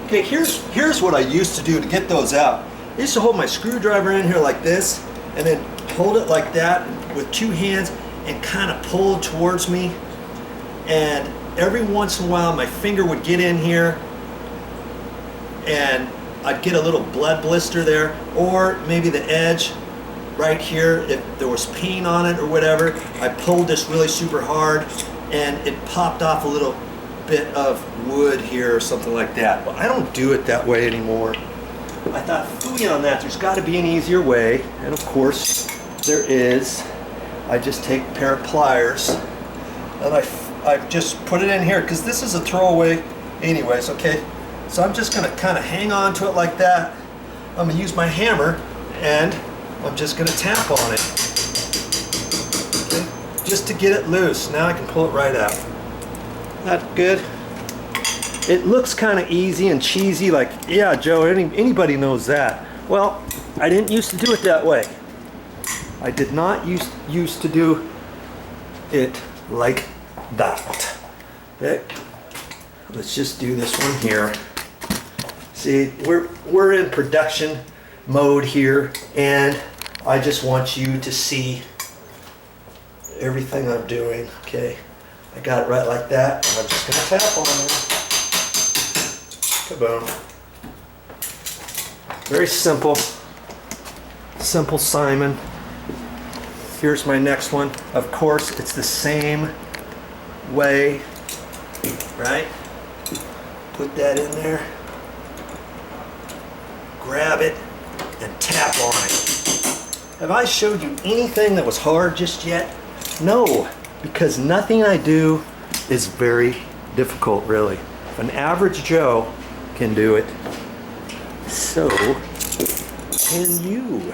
Okay, here's what I used to do to get those out. I used to hold my screwdriver in here like this, and then hold it like that with two hands and kind of pull it towards me. And every once in a while my finger would get in here and I'd get a little blood blister there, or maybe the edge right here, if there was paint on it or whatever. I pulled this really super hard and it popped off a little bit of wood here or something like that. But I don't do it that way anymore. I thought, phooey on that, there's got to be an easier way, and of course there is. I just take a pair of pliers and I just put it in here because this is a throwaway anyways, okay? So I'm just going to kind of hang on to it like that. I'm going to use my hammer and I'm just going to tap on it, okay? Just to get it loose. Now I can pull it right out. That good? It looks kind of easy and cheesy, like, yeah, Joe, anybody knows that. Well, I didn't used to do it that way. I did not used to do it like that. Okay? Let's just do this one here. See, we're in production mode here, and I just want you to see everything I'm doing. Okay, I got it right like that. And I'm just gonna tap on it. Kaboom. Very simple. Simple Simon. Here's my next one. Of course, it's the same way, right? Put that in there. Grab it and tap on it. Have I showed you anything that was hard just yet? No, because nothing I do is very difficult, really. An average Joe can do it. So can you.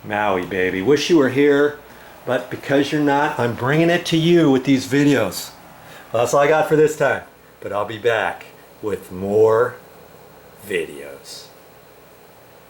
Maui, baby. Wish you were here, but because you're not, I'm bringing it to you with these videos. Well, that's all I got for this time, but I'll be back with more videos.